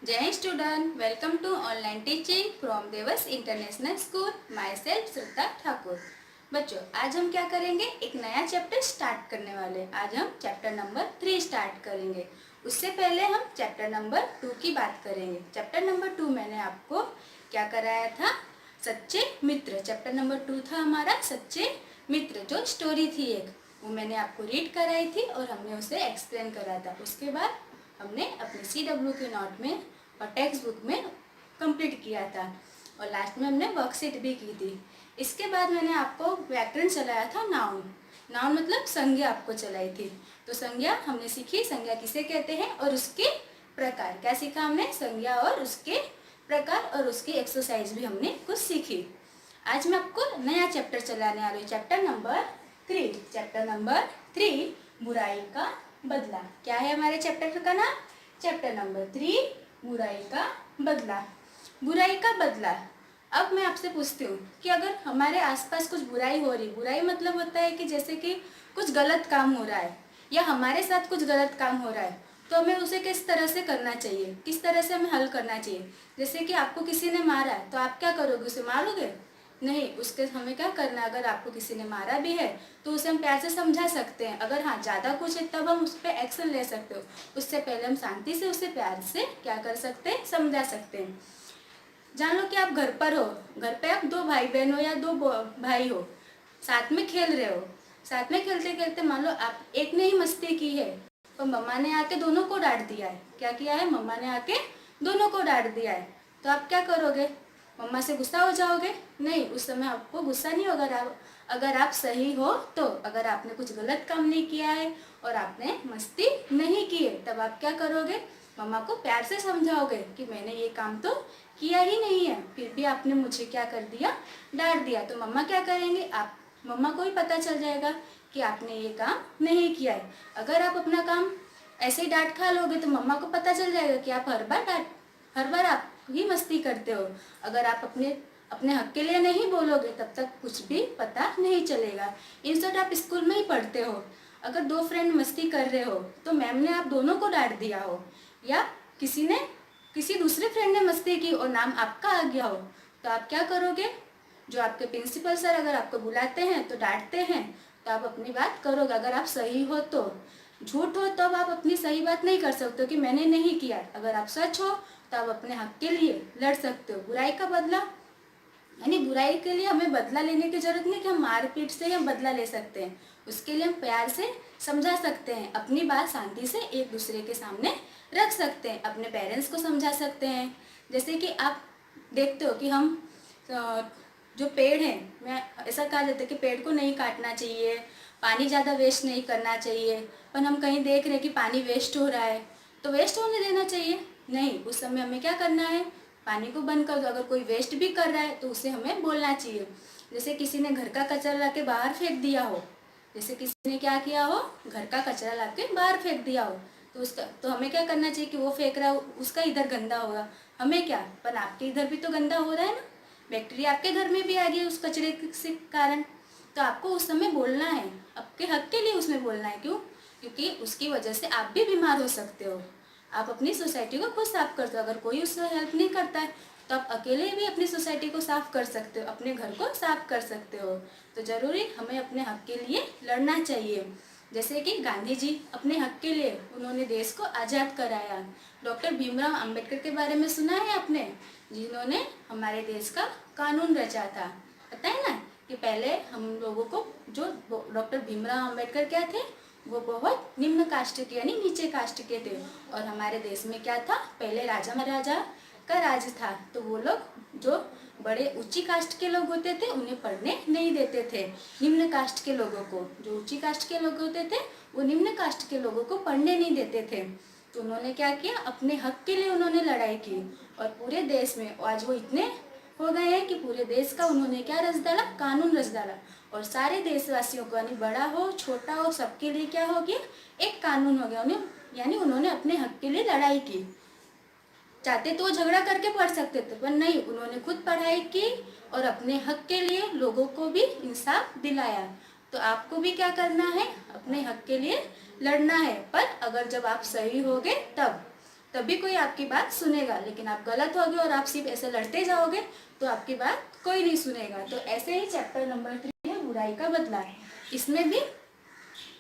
जय student, welcome to online teaching from Devas international school. Myself Shraddha Thakur. बच्चों, आज हम क्या करेंगे, एक नया चैप्टर स्टार्ट करने वाले। आज हम चैप्टर नंबर 3 स्टार्ट करेंगे। उससे पहले हम चैप्टर नंबर 2 की बात करेंगे। चैप्टर नंबर 2 मैंने आपको क्या कराया था, सच्चे मित्र। चैप्टर नंबर 2 था हमारा सच्चे मित्र, जो स्टोरी थी एक, वो मैंने आपको रीड कराई थी और हमने उसे एक्सप्लेन करा था। उसके बाद हमने अपने CW के नोट में और टेक्स्ट बुक में कंप्लीट किया था और लास्ट में हमने वर्कशीट भी की थी। इसके बाद मैंने आपको व्याकरण चलाया था, नाउन। नाउन मतलब संज्ञा आपको चलाई थी। तो संज्ञा हमने सीखी, संज्ञा किसे कहते हैं और उसके प्रकार। क्या सीखा हमने, संज्ञा और उसके प्रकार, और उसकी एक्सरसाइज भी हमने कुछ सीखी। आज मैं आपको नया चैप्टर चलाने आ रही हूँ, चैप्टर नंबर 3। चैप्टर नंबर 3, बुराई का बदला। क्या है हमारे चैप्टर का नाम, चैप्टर नंबर 3, बुराई का बदला। बुराई का बदला। अब मैं आपसे पूछती हूँ कि अगर हमारे आसपास कुछ बुराई हो रही, बुराई मतलब होता है कि जैसे कि कुछ गलत काम हो रहा है या हमारे साथ कुछ गलत काम हो रहा है, तो हमें उसे किस तरह से करना चाहिए, किस तरह से हमें हल करना चाहिए। जैसे कि आपको किसी ने मारा है तो आप क्या करोगे, उसे मारोगे नहीं। उसके हमें क्या करना है, अगर आपको किसी ने मारा भी है तो उसे हम प्यार से समझा सकते हैं। अगर हाँ ज़्यादा कुछ है तब हम उस पर एक्शन ले सकते हो। उससे पहले हम शांति से उसे प्यार से क्या कर सकते हैं, समझा सकते हैं। जान लो कि आप घर पर हो, घर पे आप 2 भाई बहन हो या 2 भाई हो, साथ में खेल रहे हो। साथ में खेलते खेलते मान लो आप एक ने ही मस्ती की है और मम्मा ने आके दोनों को डांट दिया है। क्या किया है, मम्मा ने आके दोनों को डांट दिया है। तो आप क्या करोगे, मम्मा से गुस्सा हो जाओगे? नहीं, उस समय आपको गुस्सा नहीं होगा। अगर आप सही हो तो, अगर आपने कुछ गलत काम नहीं किया है और आपने मस्ती नहीं की है, तब आप क्या करोगे, मम्मा को प्यार से समझाओगे कि मैंने ये काम तो किया ही नहीं है, फिर भी आपने मुझे क्या कर दिया, डांट दिया। तो मम्मा क्या करेंगे, आप मम्मा को ही पता चल जाएगा कि आपने ये काम नहीं किया है। अगर आप अपना काम ऐसे ही डांट खा लोगे तो मम्मा को पता चल जाएगा कि आप हर बार आप ही मस्ती करते हो। अगर आप अपने अपने हक के लिए नहीं बोलोगे तब तक कुछ भी पता नहीं चलेगा। इंस्टेंट आप स्कूल में ही पढ़ते हो, अगर 2 फ्रेंड मस्ती कर रहे हो तो मैम ने आप दोनों को डांट दिया हो, या किसी दूसरे फ्रेंड ने मस्ती की और नाम आपका आ गया हो, तो आप क्या करोगे, जो आपके प्रिंसिपल सर अगर आपको बुलाते हैं तो डांटते हैं तो आप अपनी बात करोगे। अगर आप सही हो तो, झूठ हो तब आप अपनी सही बात नहीं कर सकते हो कि मैंने नहीं किया। अगर आप सच हो तो आप अपने हक के लिए लड़ सकते हो। बुराई का बदला यानी बुराई के लिए हमें बदला लेने की जरूरत नहीं कि हम मारपीट से हम बदला ले सकते हैं। उसके लिए हम प्यार से समझा सकते हैं, अपनी बात शांति से एक दूसरे के सामने रख सकते हैं, अपने पेरेंट्स को समझा सकते हैं। जैसे कि आप देखते हो कि हम जो पेड़ हैं, मैं ऐसा कहा जाता है कि पेड़ को नहीं काटना चाहिए, पानी ज़्यादा वेस्ट नहीं करना चाहिए, पर हम कहीं देख रहे हैं कि पानी वेस्ट हो रहा है, तो वेस्ट होने देना चाहिए नहीं। उस समय हमें क्या करना है, पानी को बंद कर दो। अगर कोई वेस्ट भी कर रहा है तो उसे हमें बोलना चाहिए। जैसे किसी ने घर का कचरा ला के बाहर फेंक दिया हो, जैसे किसी ने क्या किया हो, घर का कचरा ला के बाहर फेंक दिया हो, तो हमें क्या करना चाहिए कि वो फेंक रहा हो उसका इधर गंदा होगा, हमें क्या, पर आपके इधर भी तो गंदा हो रहा है ना, बैक्टीरिया आपके घर में भी आ गई उस कचरे के कारण। तो आपको उस समय बोलना है, आपके हक के लिए उसमें बोलना है। क्यों, क्योंकि उसकी वजह से आप भी बीमार हो सकते हो। आप अपनी सोसाइटी को खुद साफ करते हो, अगर कोई उससे हेल्प नहीं करता है तो आप अकेले भी अपनी सोसाइटी को साफ कर सकते हो, अपने घर को साफ कर सकते हो। तो जरूरी हमें अपने हक के लिए लड़ना चाहिए। जैसे कि गांधी जी अपने हक के लिए उन्होंने देश को आज़ाद कराया। डॉक्टर भीमराव अंबेडकर के बारे में सुना है आपने, जिन्होंने हमारे देश का कानून रचा था। पता है ना कि पहले हम लोगों को, जो डॉक्टर भीमराव अंबेडकर क्या थे, वो बहुत निम्न कास्ट के यानी नीचे कास्ट के थे। और हमारे देश में क्या था, पहले राजा महाराजा का राज था, तो वो लोग जो बड़े ऊंची कास्ट के लोग होते थे उन्हें पढ़ने नहीं देते थे। निम्न कास्ट के लोगों को, जो ऊंची कास्ट के लोग होते थे वो निम्न कास्ट के लोगों को पढ़ने नहीं देते थे। तो उन्होंने क्या किया, अपने हक के लिए उन्होंने लड़ाई की और पूरे देश में आज वो इतने हो गए हैं कि पूरे देश का उन्होंने क्या रच डाला, कानून रच डाला। और सारे देशवासियों को यानी बड़ा हो छोटा हो सबके लिए क्या हो गया, एक कानून हो गया। उन्हें यानी उन्होंने अपने हक के लिए लड़ाई की। चाहते तो वो झगड़ा करके पढ़ सकते थे, पर नहीं, उन्होंने खुद पढ़ाई की और अपने हक के लिए लोगों को भी इंसाफ दिलाया। तो आपको भी क्या करना है, अपने हक के लिए लड़ना है, पर अगर जब आप सही होगे तब। तभी कोई आपकी बात सुनेगा। लेकिन आप गलत होगे और आप सिर्फ ऐसे लड़ते जाओगे तो आपकी बात कोई नहीं सुनेगा। तो ऐसे ही चैप्टर नंबर 3 है बुराई का बदला। इसमें भी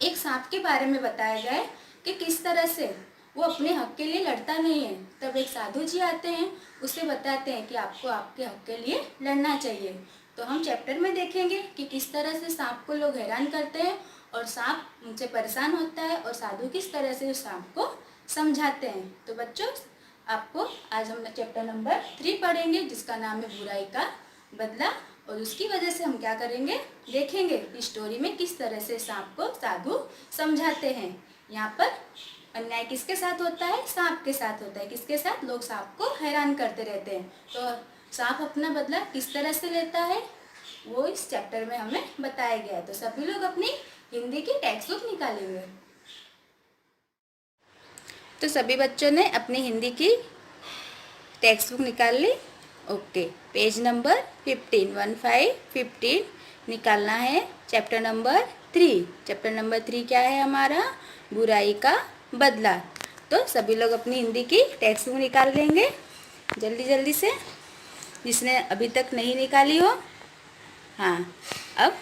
एक सांप के बारे में बताया गया है कि किस तरह से वो अपने हक के लिए लड़ता नहीं है। तब एक साधु जी आते हैं, उसे बताते हैं कि आपको आपके हक के लिए लड़ना चाहिए। तो हम चैप्टर में देखेंगे कि किस तरह से सांप को लोग हैरान करते हैं और सांप उनसे परेशान होता है और साधु किस तरह से उस सांप को समझाते हैं। तो बच्चों, आपको आज हम चैप्टर नंबर 3 पढ़ेंगे जिसका नाम है बुराई का बदला। और उसकी वजह से हम क्या करेंगे, देखेंगे इस स्टोरी में किस तरह से सांप को साधु समझाते हैं। यहाँ पर अन्याय किसके साथ होता है, सांप के साथ होता है। किसके साथ, लोग सांप को हैरान करते रहते हैं। तो सांप अपना बदला किस तरह से लेता है वो इस चैप्टर में हमें बताया गया है। तो सभी लोग अपनी हिंदी की टेक्स्ट बुक निकालेंगे। तो सभी बच्चों ने अपनी हिंदी की टेक्स्ट बुक निकाल ली। ओके, पेज नंबर 15 निकालना है। चैप्टर नंबर 3, चैप्टर नंबर 3 क्या है हमारा, बुराई का बदला। तो सभी लोग अपनी हिंदी की टेक्स्ट बुक निकाल लेंगे जल्दी जल्दी से, जिसने अभी तक नहीं निकाली हो। हाँ, अब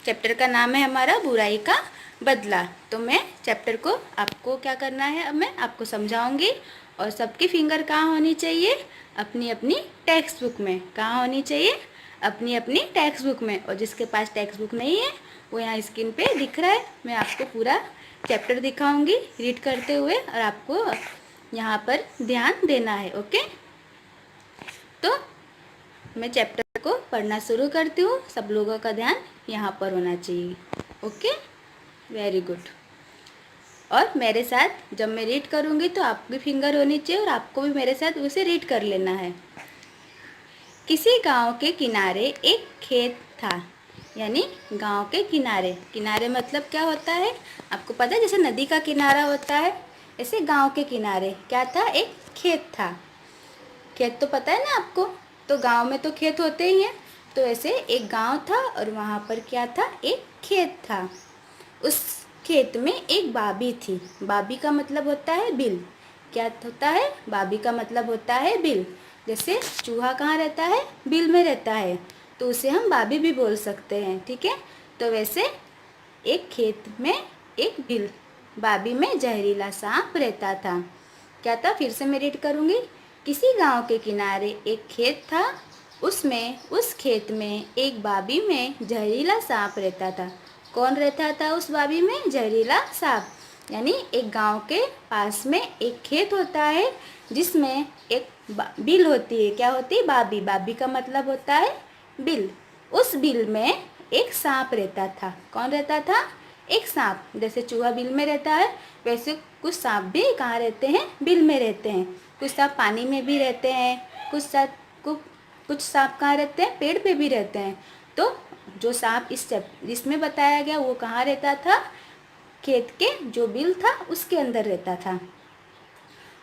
चैप्टर का नाम है हमारा बुराई का बदला। तो मैं चैप्टर को आपको क्या करना है, अब मैं आपको समझाऊंगी और सबकी फिंगर कहाँ होनी चाहिए, अपनी अपनी टेक्स्ट बुक में। कहाँ होनी चाहिए, अपनी अपनी टेक्स्ट बुक में। और जिसके पास टेक्स्ट बुक नहीं है वो यहाँ स्क्रीन पे दिख रहा है, मैं आपको पूरा चैप्टर दिखाऊंगी रीड करते हुए और आपको यहाँ पर ध्यान देना है। ओके, तो मैं चैप्टर को पढ़ना शुरू करती हूँ। सब लोगों का ध्यान यहाँ पर होना चाहिए। Okay, very good. और मेरे साथ जब मैं रीड करूँगी तो आपकी फिंगर होनी चाहिए और आपको भी मेरे साथ उसे रीड कर लेना है। किसी गांव के किनारे एक खेत था, यानी गांव के किनारे। किनारे मतलब क्या होता है, आपको पता है, जैसे नदी का किनारा होता है ऐसे गांव के किनारे क्या था, एक खेत था। खेत तो पता है ना आपको, तो गांव में तो खेत होते ही हैं। तो ऐसे एक गांव था और वहाँ पर क्या था, एक खेत था। उस खेत में एक बाबी थी। बाबी का मतलब होता है बिल। क्या होता है, बाबी का मतलब होता है बिल। जैसे चूहा कहाँ रहता है, बिल में रहता है, तो उसे हम बाबी भी बोल सकते हैं। ठीक है, तो वैसे एक खेत में एक बिल, बाबी में जहरीला सांप रहता था। क्या था, फिर से मैं रीड करूँगी। किसी गांव के किनारे एक खेत था, उसमें उस खेत में एक बाबी में जहरीला सांप रहता था। कौन रहता था उस बाबी में, जहरीला सांप। यानी एक गांव के पास में एक खेत होता है जिसमें एक बिल होती है। क्या होती है, बाबी। बाबी का मतलब होता है बिल। उस बिल में एक सांप रहता था। कौन रहता था, एक सांप। जैसे चूहा बिल में रहता है वैसे कुछ सांप भी कहाँ रहते हैं, बिल में रहते हैं। कुछ सांप पानी में भी रहते हैं, कुछ सांप कहाँ रहते हैं, पेड़ पे भी रहते हैं। तो जो सांप इसमें बताया गया वो कहाँ रहता था, खेत के जो बिल था उसके अंदर रहता था।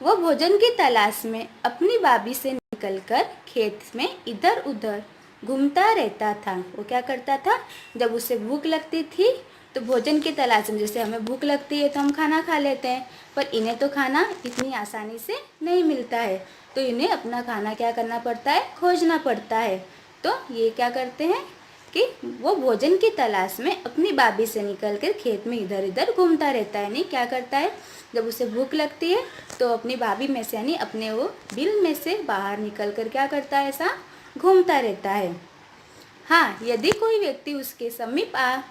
वो भोजन की तलाश में अपनी बाबी से निकलकर खेत में इधर उधर घूमता रहता था। वो क्या करता था, जब उसे भूख लगती थी तो भोजन की तलाश में, जैसे हमें भूख लगती है तो हम खाना खा लेते हैं, पर इन्हें तो खाना इतनी आसानी से नहीं मिलता है, तो इन्हें अपना खाना क्या करना पड़ता है, खोजना पड़ता है। तो ये क्या करते हैं कि वो भोजन की तलाश में अपनी बाबी से निकलकर खेत में इधर उधर घूमता रहता है। यानी क्या करता है, जब उसे भूख लगती है तो अपनी बाबी में से, यानी अपने वो बिल में से बाहर निकल कर क्या करता है, ऐसा घूमता रहता है। हाँ, यदि कोई व्यक्ति उसके समीप आ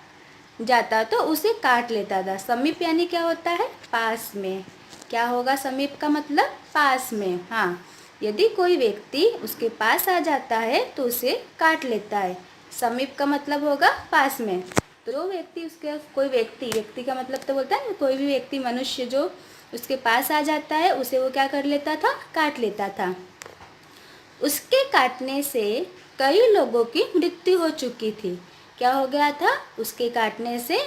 जाता तो उसे काट लेता था। समीप यानी क्या होता है, पास में। क्या होगा समीप का मतलब, पास में। हाँ, यदि कोई व्यक्ति उसके पास आ जाता है तो उसे काट लेता है। समीप का मतलब होगा पास में। तो जो व्यक्ति उसके, कोई व्यक्ति का मतलब तो बोलता है कोई भी व्यक्ति, मनुष्य जो उसके पास आ जाता है उसे वो क्या कर लेता था, काट लेता था। उसके काटने से कई लोगों की मृत्यु हो चुकी थी। क्या हो गया था, उसके काटने से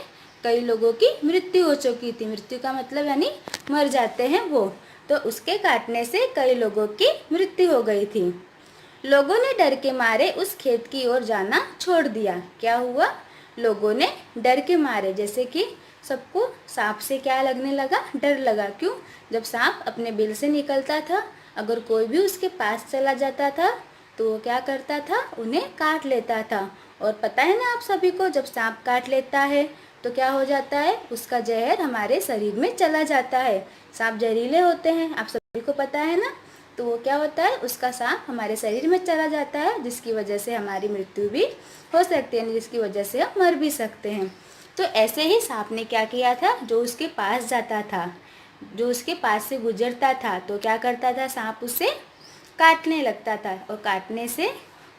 कई लोगों की मृत्यु हो चुकी थी। मृत्यु का मतलब यानी मर जाते हैं वो। तो उसके काटने से कई लोगों की मृत्यु हो गई थी। लोगों ने डर के मारे उस खेत की ओर जाना छोड़ दिया। क्या हुआ, लोगों ने डर के मारे, जैसे कि सबको सांप से क्या लगने लगा, डर लगा। क्यों? जब सांप अपने बिल से निकलता था, अगर कोई भी उसके पास चला जाता था तो वो क्या करता था, उन्हें काट लेता था। और पता है ना आप सभी को, जब सांप काट लेता है तो क्या हो जाता है, उसका जहर हमारे शरीर में चला जाता है। सांप जहरीले होते हैं, आप सभी को पता है ना। तो वो क्या होता है, उसका सांप हमारे शरीर में चला जाता है, जिसकी वजह से हमारी मृत्यु भी हो सकती है, जिसकी वजह से हम मर भी सकते हैं। तो ऐसे ही सांप ने क्या किया था, जो उसके पास जाता था, जो उसके पास से गुजरता था, तो क्या करता था, सांप उसे काटने लगता था। और काटने से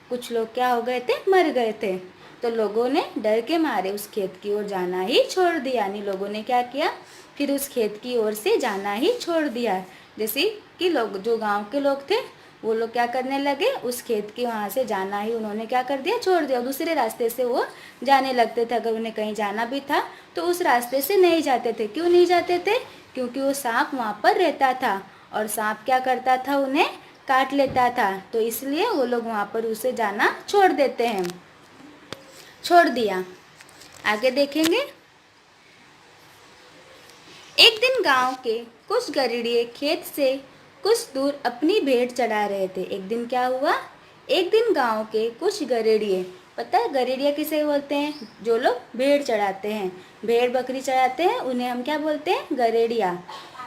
कुछ लोग क्या हो गए थे, मर गए थे। तो लोगों ने डर के मारे उस खेत की ओर जाना ही छोड़ दिया। यानी लोगों ने क्या किया, फिर उस खेत की ओर से जाना ही छोड़ दिया। जैसे कि लोग, जो गांव के लोग थे, वो लोग क्या करने लगे, उस खेत के वहाँ से जाना ही उन्होंने क्या कर दिया, छोड़ दिया। दूसरे रास्ते से वो जाने लगते थे। अगर उन्हें कहीं जाना भी था तो उस रास्ते से नहीं जाते थे। क्यों नहीं जाते थे? क्योंकि वो सांप वहाँ पर रहता था और सांप क्या करता था, उन्हें काट लेता था। तो इसलिए वो लोग वहाँ पर उसे जाना छोड़ देते हैं, छोड़ दिया। आगे देखेंगे। एक दिन गांव के कुछ गरीबे खेत से कुछ दूर अपनी भेड़ चढ़ा रहे थे। एक दिन क्या हुआ, एक दिन गांव के कुछ गरेड़िए, पता है गरेड़िया किसे बोलते हैं, जो लोग भेड़ चढ़ाते हैं, भेड़ बकरी चढ़ाते हैं, उन्हें हम क्या बोलते हैं, गरेड़िया।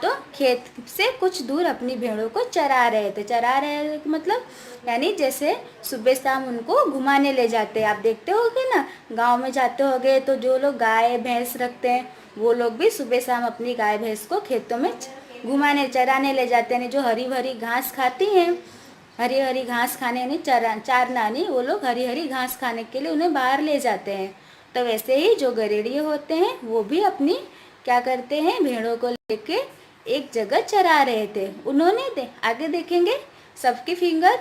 तो खेत से कुछ दूर अपनी भेड़ों को चरा रहे थे। चरा रहे मतलब यानी जैसे सुबह शाम उनको घुमाने ले जाते हैं। आप देखते होगे ना, गांव में जाते होगे तो जो लोग गाय भैंस रखते हैं वो लोग भी सुबह शाम अपनी गाय भैंस को खेतों में घुमाने चराने ले जाते हैं। जो हरी भरी घास खाती हैं, हरी हरी घास खाने यानी चारना नहीं, वो लोग हरी हरी घास खाने के लिए उन्हें बाहर ले जाते हैं। तो वैसे ही जो गरेड़िए होते हैं वो भी अपनी क्या करते हैं, भेड़ों को लेके एक जगह चरा रहे थे। उन्होंने आगे देखेंगे, सबकी फिंगर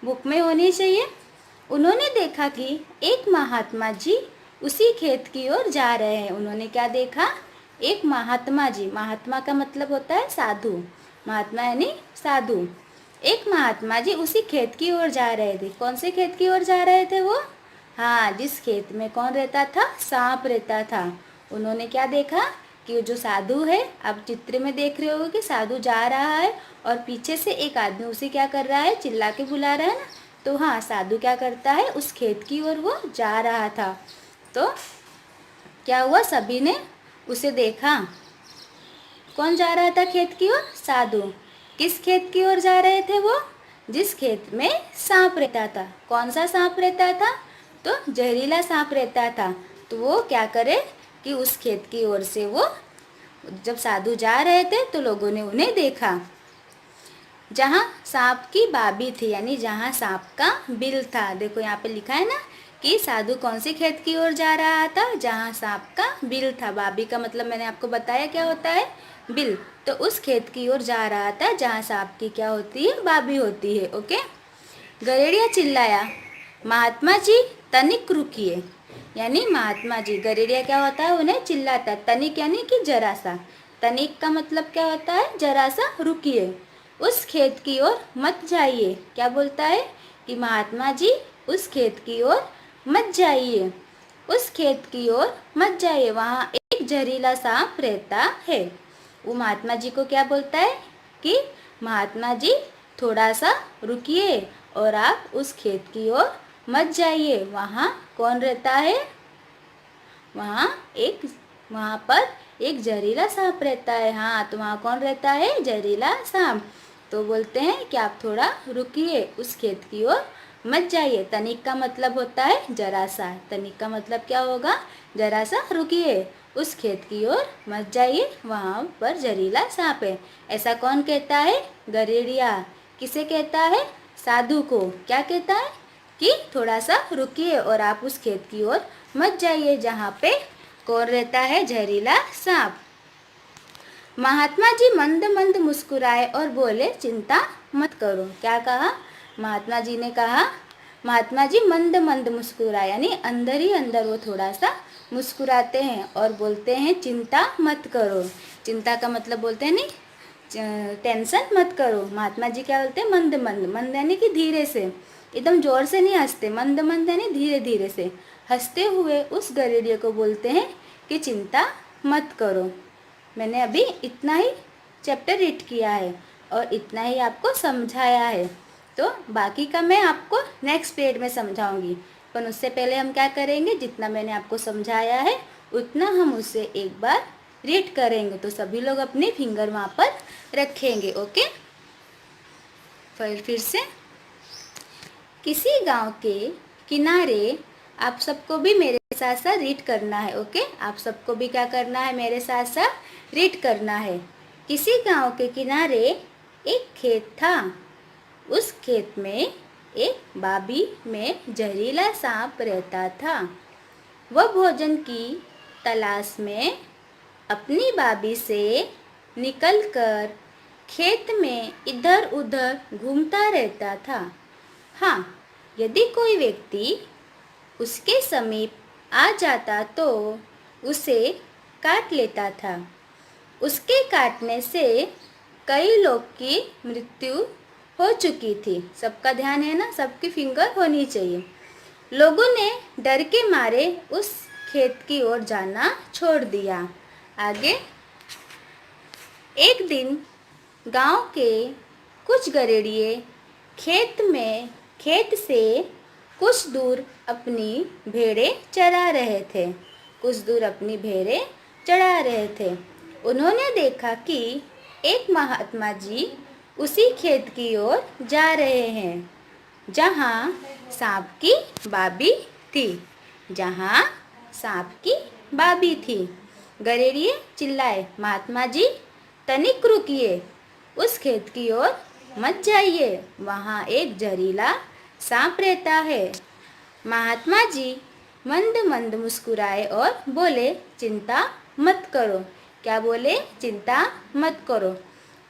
बुक में होनी चाहिए। उन्होंने देखा कि एक महात्मा जी उसी खेत की ओर जा रहे हैं। उन्होंने क्या देखा, एक महात्मा जी, महात्मा का मतलब होता है साधु, महात्मा यानी साधु। एक महात्मा जी उसी खेत की ओर जा रहे थे। कौन से खेत की ओर जा रहे थे वो? हाँ, जिस खेत में कौन रहता था, सांप रहता था। उन्होंने क्या देखा कि जो साधु है, आप चित्र में देख रहे हो कि साधु जा रहा है और पीछे से एक आदमी उसे क्या कर रहा है, चिल्ला के बुला रहा है ना। तो हाँ, साधु क्या करता है, उस खेत की ओर वो जा रहा था। तो क्या हुआ, सभी ने उसे देखा। कौन जा रहा था खेत की ओर? साधु। किस खेत की ओर जा रहे थे वो? जिस खेत में सांप रहता था। कौन सा सांप रहता था? तो जहरीला सांप रहता था। तो वो क्या करे कि उस खेत की ओर से वो, जब साधु जा रहे थे तो लोगों ने उन्हें देखा। जहाँ सांप की बाबी थी, यानी जहाँ सांप का बिल था। देखो यहाँ पे लिखा है ना कि साधु कौन से खेत की ओर जा रहा था, जहाँ सांप का बिल था। बाबी का मतलब मैंने आपको बताया क्या होता है, बिल। तो उस खेत की ओर जा रहा था जहाँ सांप की क्या होती है, बाबी होती है। ओके। गरेड़िया चिल्लाया, महात्मा जी तनिक रुकिए। यानी महात्मा जी, गरेड़िया क्या होता है, उन्हें चिल्लाता। तनिक यानी कि जरा सा, तनिक का मतलब क्या होता है, जरा सा रुकिए, उस खेत की ओर मत जाइए। क्या बोलता है कि महात्मा जी उस खेत की ओर मत जाइए, उस खेत की ओर मत जाइए, वहाँ एक जहरीला सांप रहता है। वो महात्मा जी को क्या बोलता है कि महात्मा जी थोड़ा सा रुकिए और आप उस खेत की ओर मत जाइए, वहाँ कौन रहता है, वहाँ पर एक जहरीला सांप रहता है। हाँ, तो वहाँ कौन रहता है, जहरीला सांप। तो बोलते हैं कि आप थोड़ा रुकिए, उस खेत की ओर मत जाइए। तनिक का मतलब होता है जरा सा, तनिक का मतलब क्या होगा, जरा सा रुकिए, उस खेत की ओर मत जाइए, वहाँ पर जहरीला सांप है। ऐसा कौन कहता है, गरेड़िया। किसे कहता है, साधु को। क्या कहता है कि थोड़ा सा रुकिए और आप उस खेत की ओर मत जाइए जहाँ पे कौन रहता है, जहरीला सांप। महात्मा जी मंद मंद मुस्कुराए और बोले, चिंता मत करो। क्या कहा, महात्मा जी ने कहा, महात्मा जी मंद मंद मुस्कुराए, यानी अंदर ही अंदर वो थोड़ा सा मुस्कुराते हैं और बोलते हैं चिंता मत करो। चिंता का मतलब बोलते हैं नहीं, टेंशन मत करो। महात्मा जी क्या बोलते हैं, मंद मंद, मंद यानी कि धीरे से, एकदम जोर से नहीं हंसते, मंद मंद यानी धीरे धीरे से हंसते हुए उस गरेड़िए को बोलते हैं कि चिंता मत करो। मैंने अभी इतना ही चैप्टर रीड किया है और इतना ही आपको समझाया है, तो बाकी का मैं आपको नेक्स्ट पीरियड में समझाऊंगी। पर उससे पहले हम क्या करेंगे, जितना मैंने आपको समझाया है उतना हम उससे एक बार रीड करेंगे। तो सभी लोग अपनी फिंगर वहाँ पर रखेंगे। ओके, फिर से किसी गांव के किनारे, आप सबको भी मेरे साथ साथ रीड करना है। ओके, आप सबको भी क्या करना है, मेरे साथ साथ रीड करना है। किसी गांव के किनारे एक खेत था। उस खेत में एक बाबी में जहरीला सांप रहता था। वह भोजन की तलाश में अपनी बाबी से निकलकर खेत में इधर उधर घूमता रहता था। हाँ, यदि कोई व्यक्ति उसके समीप आ जाता तो उसे काट लेता था। उसके काटने से कई लोग की मृत्यु हो चुकी थी। सबका ध्यान है ना, सबकी फिंगर होनी चाहिए। लोगों ने डर के मारे उस खेत की ओर जाना छोड़ दिया। आगे, एक दिन गांव के कुछ गरेड़िए खेत से कुछ दूर अपनी भेड़ें चरा रहे थे। उन्होंने देखा कि एक महात्मा जी उसी खेत की ओर जा रहे हैं जहाँ सांप की बाबी थी। गरेड़िए चिल्लाए, महात्मा जी तनिक रुकिए, उस खेत की ओर मत जाइए, वहाँ एक जहरीला सांप रहता है। महात्मा जी मंद मंद मुस्कुराए और बोले, चिंता मत करो। क्या बोले? चिंता मत करो।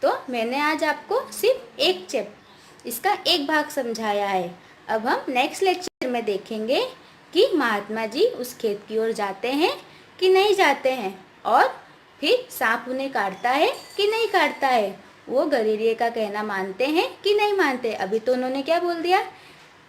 तो मैंने आज आपको सिर्फ इसका एक भाग समझाया है। अब हम नेक्स्ट लेक्चर में देखेंगे कि महात्मा जी उस खेत की ओर जाते हैं कि नहीं जाते हैं, और फिर सांप उन्हें काटता है कि नहीं काटता है, वो गरेड़िए का कहना मानते हैं कि नहीं मानते। अभी तो उन्होंने क्या बोल दिया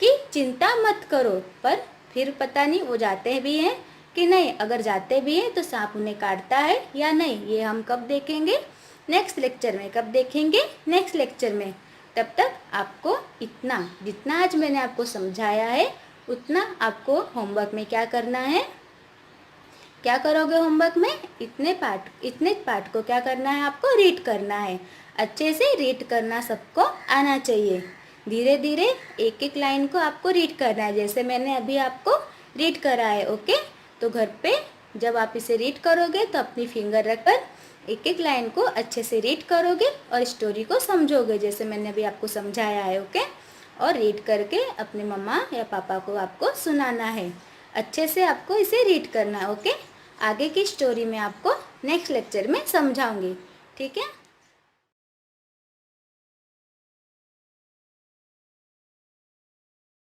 कि चिंता मत करो, पर फिर पता नहीं वो जाते भी हैं कि नहीं। अगर जाते भी हैं तो सांप उन्हें काटता है या नहीं, ये हम कब देखेंगे? नेक्स्ट लेक्चर में। कब देखेंगे? नेक्स्ट लेक्चर में। तब तक आपको जितना आज मैंने आपको समझाया है उतना आपको होमवर्क में क्या करना है, क्या करोगे होमवर्क में? इतने पार्ट को क्या करना है, आपको रीड करना है। अच्छे से रीड करना सबको आना चाहिए। धीरे धीरे एक एक लाइन को आपको रीड करना है, जैसे मैंने अभी आपको रीड करा है। ओके, तो घर पे जब आप इसे रीड करोगे तो अपनी फिंगर रखकर एक एक लाइन को अच्छे से रीड करोगे और स्टोरी को समझोगे, जैसे मैंने अभी आपको समझाया है। ओके, और रीड करके अपने मम्मा या पापा को आपको सुनाना है। अच्छे से आपको इसे रीड करना है। ओके, आगे की स्टोरी में आपको नेक्स्ट लेक्चर में समझाऊंगी। ठीक है।